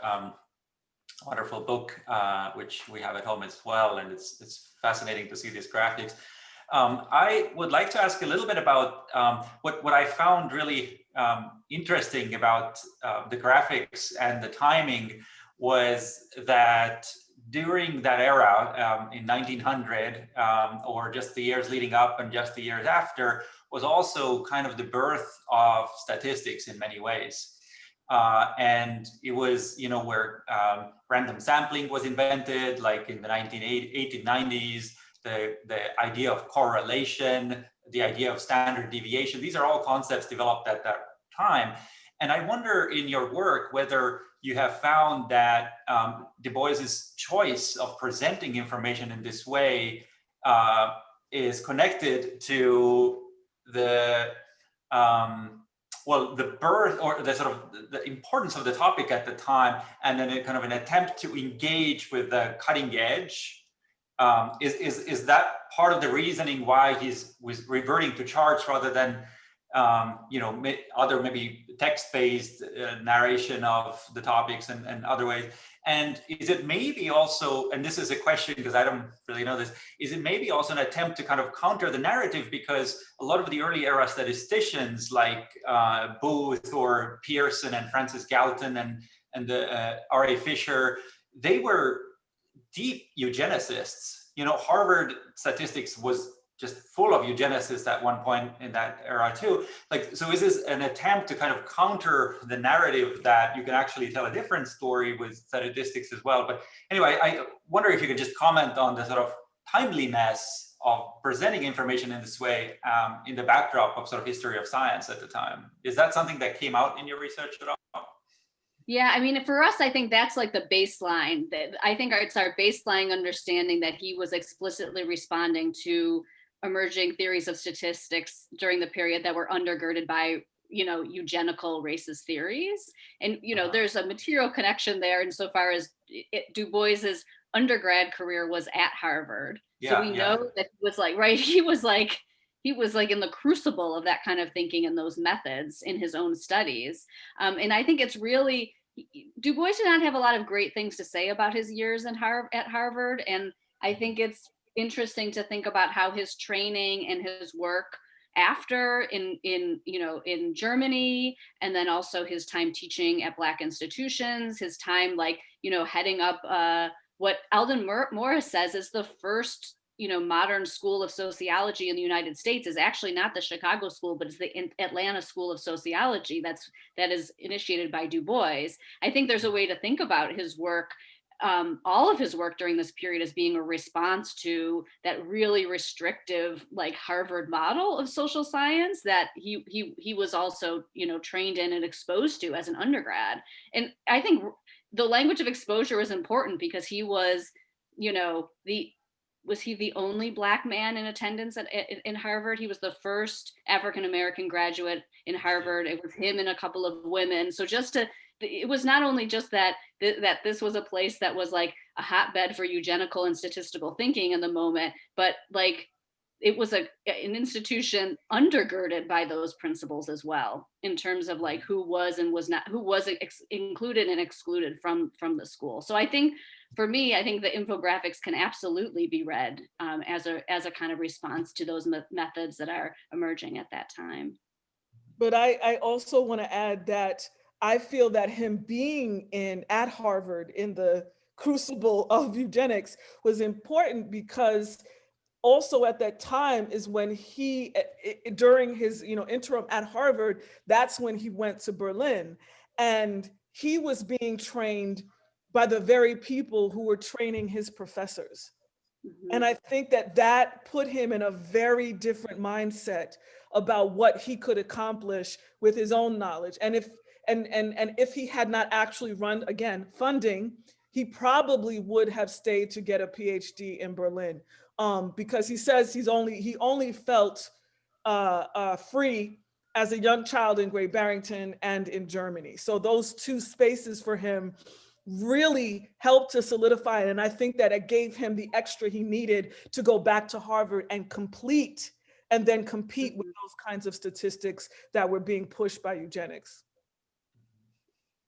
wonderful book, which we have at home as well. And it's fascinating to see these graphics. I would like to ask a little bit about what I found really interesting about the graphics and the timing was that during that era in 1900 or just the years leading up and just the years after was also kind of the birth of statistics in many ways. And it was, where random sampling was invented, like in the 1890s, the idea of correlation, the idea of standard deviation. These are all concepts developed at that time. And I wonder in your work whether you have found that Du Bois's choice of presenting information in this way is connected to the the birth or the sort of the importance of the topic at the time, and then a kind of an attempt to engage with the cutting edge. Is that part of the reasoning why was reverting to charts rather than other maybe text-based narration of the topics and other ways? And is it maybe also, and this is a question because I don't really know this, is it maybe also an attempt to kind of counter the narrative, because a lot of the early era statisticians like Booth or Pearson and Francis Galton and the R.A. Fisher, they were deep eugenicists. Harvard statistics was just full of eugenicists at one point in that era too. So is this an attempt to kind of counter the narrative that you can actually tell a different story with statistics as well? But anyway, I wonder if you could just comment on the sort of timeliness of presenting information in this way in the backdrop of sort of history of science at the time. Is that something that came out in your research at all? Yeah, I mean, for us, I think that's like the baseline. I think it's our baseline understanding that he was explicitly responding to emerging theories of statistics during the period that were undergirded by, eugenical racist theories. And, there's a material connection there insofar as Du Bois's undergrad career was at Harvard. So we know that he was like, right, he was like in the crucible of that kind of thinking and those methods in his own studies. And I think it's really, Du Bois did not have a lot of great things to say about his years at Harvard. And I think it's interesting to think about how his training and his work after in Germany, and then also his time teaching at Black institutions, his time heading up what Alden Morris says is the first modern school of sociology in the United States is actually not the Chicago school, but it's the Atlanta School of Sociology that is initiated by Du Bois. I think there's a way to think about his work, all of his work during this period, as being a response to that really restrictive Harvard model of social science that he was also trained in and exposed to as an undergrad. And I think the language of exposure is important because he was was he the only Black man in attendance in Harvard? He was the first African-American graduate in Harvard. It was him and a couple of women. So it was not only just that this was a place that was like a hotbed for eugenical and statistical thinking in the moment, but it was an institution undergirded by those principles as well, in terms of who was and was not, who was included and excluded from the school. So I think, for me, I think the infographics can absolutely be read as a kind of response to those methods that are emerging at that time. But I also want to add that I feel that him being at Harvard in the crucible of eugenics was important because also at that time is when during his interim at Harvard, that's when he went to Berlin, and he was being trained by the very people who were training his professors. Mm-hmm. And I think that put him in a very different mindset about what he could accomplish with his own knowledge. And if he had not actually run, again, funding, he probably would have stayed to get a PhD in Berlin, because he says he only felt free as a young child in Great Barrington and in Germany. So those two spaces for him really helped to solidify it. And I think that it gave him the extra he needed to go back to Harvard and complete and then compete with those kinds of statistics that were being pushed by eugenics.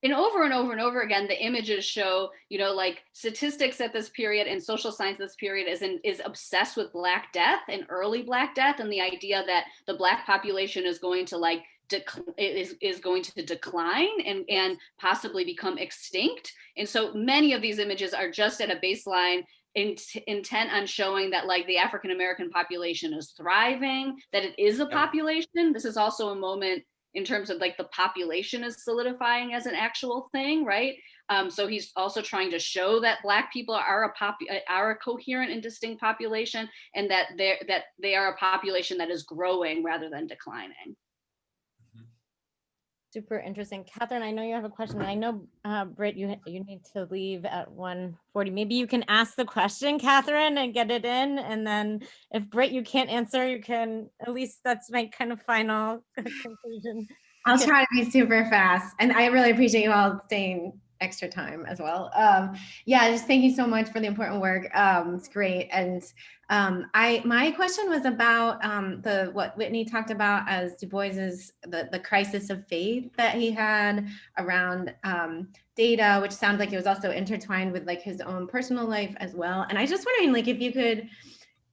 And over and over and over again, the images show, you know, like statistics at this period and social science at this period is obsessed with Black death and early Black death, and the idea that the Black population is going to like is going to decline and possibly become extinct. And so many of these images are just at a baseline intent on showing that like the African American population is thriving, that it is a population. This is also a moment in terms of like the population is solidifying as an actual thing, right? So he's also trying to show that Black people are a coherent and distinct population, and that they are a population that is growing rather than declining. Super interesting. Catherine, I know you have a question. I know, Britt, you need to leave at 1:40. Maybe you can ask the question, Catherine, and get it in. And then if Britt, you can't answer, you can, at least that's my kind of final conclusion. I'll try to be super fast. And I really appreciate you all staying extra time as well. Yeah, just thank you so much for the important work. It's great. And my question was about what Whitney talked about as Du Bois's the crisis of faith that he had around data, which sounds like it was also intertwined with like his own personal life as well. And I was just wondering, like, if you could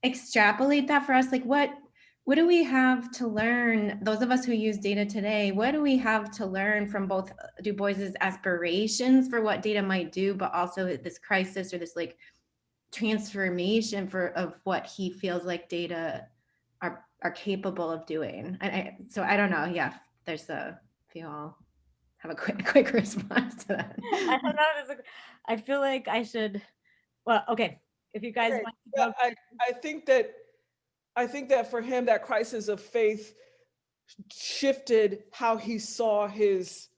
extrapolate that for us, like what do we have to learn, those of us who use data today, what do we have to learn from both Du Bois's aspirations for what data might do, but also this crisis or this like transformation of what he feels like data are capable of doing? So I don't know, yeah, if you all have a quick response to that. I don't know, I feel like I should, well, okay, if you guys want to go. I think that for him, that crisis of faith shifted how he saw his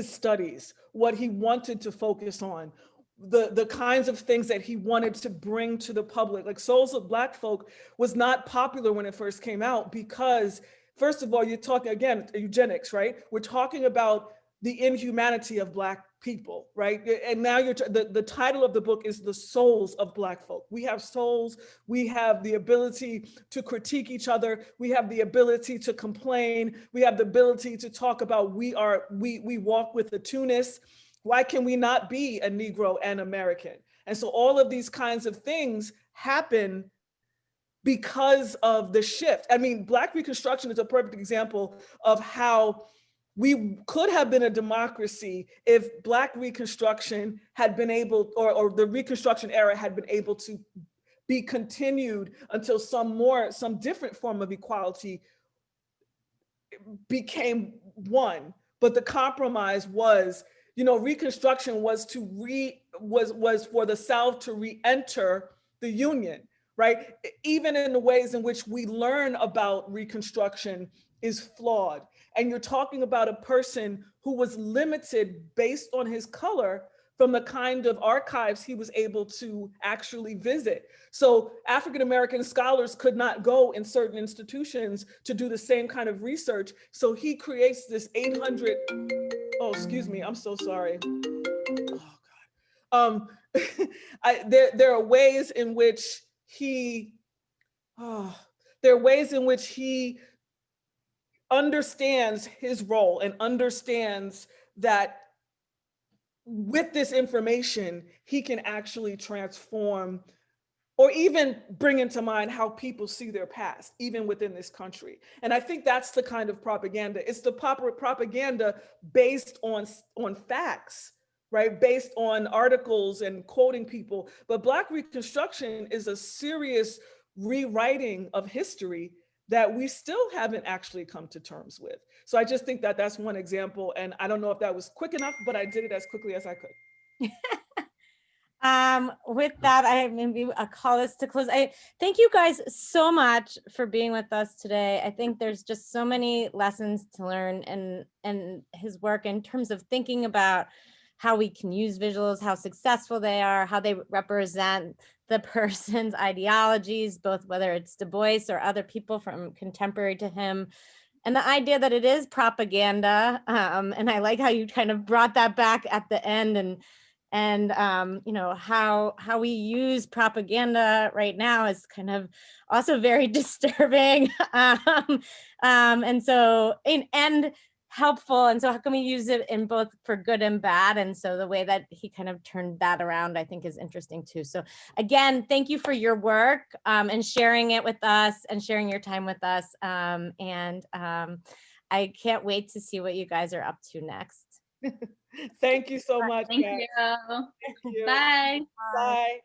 studies, what he wanted to focus on, the kinds of things that he wanted to bring to the public. Like Souls of Black Folk was not popular when it first came out because, first of all, you're talking, again, eugenics, right? We're talking about the inhumanity of Black people, right? And now the title of the book is The Souls of Black Folk. We have souls, we have the ability to critique each other, we have the ability to complain, we have the ability to talk about we walk with a Tunis. Why can we not be a Negro and American? And so all of these kinds of things happen because of the shift. I mean, Black Reconstruction is a perfect example of how we could have been a democracy if Black Reconstruction had been able, or the Reconstruction era had been able to be continued until some different form of equality became one. But the compromise was, Reconstruction was for the South to re-enter the Union, right? Even in the ways in which we learn about Reconstruction is flawed. And you're talking about a person who was limited based on his color from the kind of archives he was able to actually visit. So African-American scholars could not go in certain institutions to do the same kind of research. So he creates this 800, oh, excuse me, I'm so sorry. Oh God. There are ways in which he understands his role and understands that with this information, he can actually transform or even bring into mind how people see their past, even within this country. And I think that's the kind of propaganda. It's the propaganda based on facts, right? Based on articles and quoting people. But Black Reconstruction is a serious rewriting of history that we still haven't actually come to terms with. So I just think that that's one example. And I don't know if that was quick enough, but I did it as quickly as I could. With that, I'll call this to close. I thank you guys so much for being with us today. I think there's just so many lessons to learn and his work in terms of thinking about how we can use visuals, how successful they are, how they represent the person's ideologies, both whether it's Du Bois or other people from contemporary to him. And the idea that it is propaganda, and I like how you kind of brought that back at the end, and you know, how we use propaganda right now is kind of also very disturbing, and so and helpful. And so how can we use it in both for good and bad? And so the way that he kind of turned that around, I think, is interesting too. So again, thank you for your work, and sharing it with us and sharing your time with us. I can't wait to see what you guys are up to next. Thank you so much. Thank guys. you. Thank you. Bye. Bye.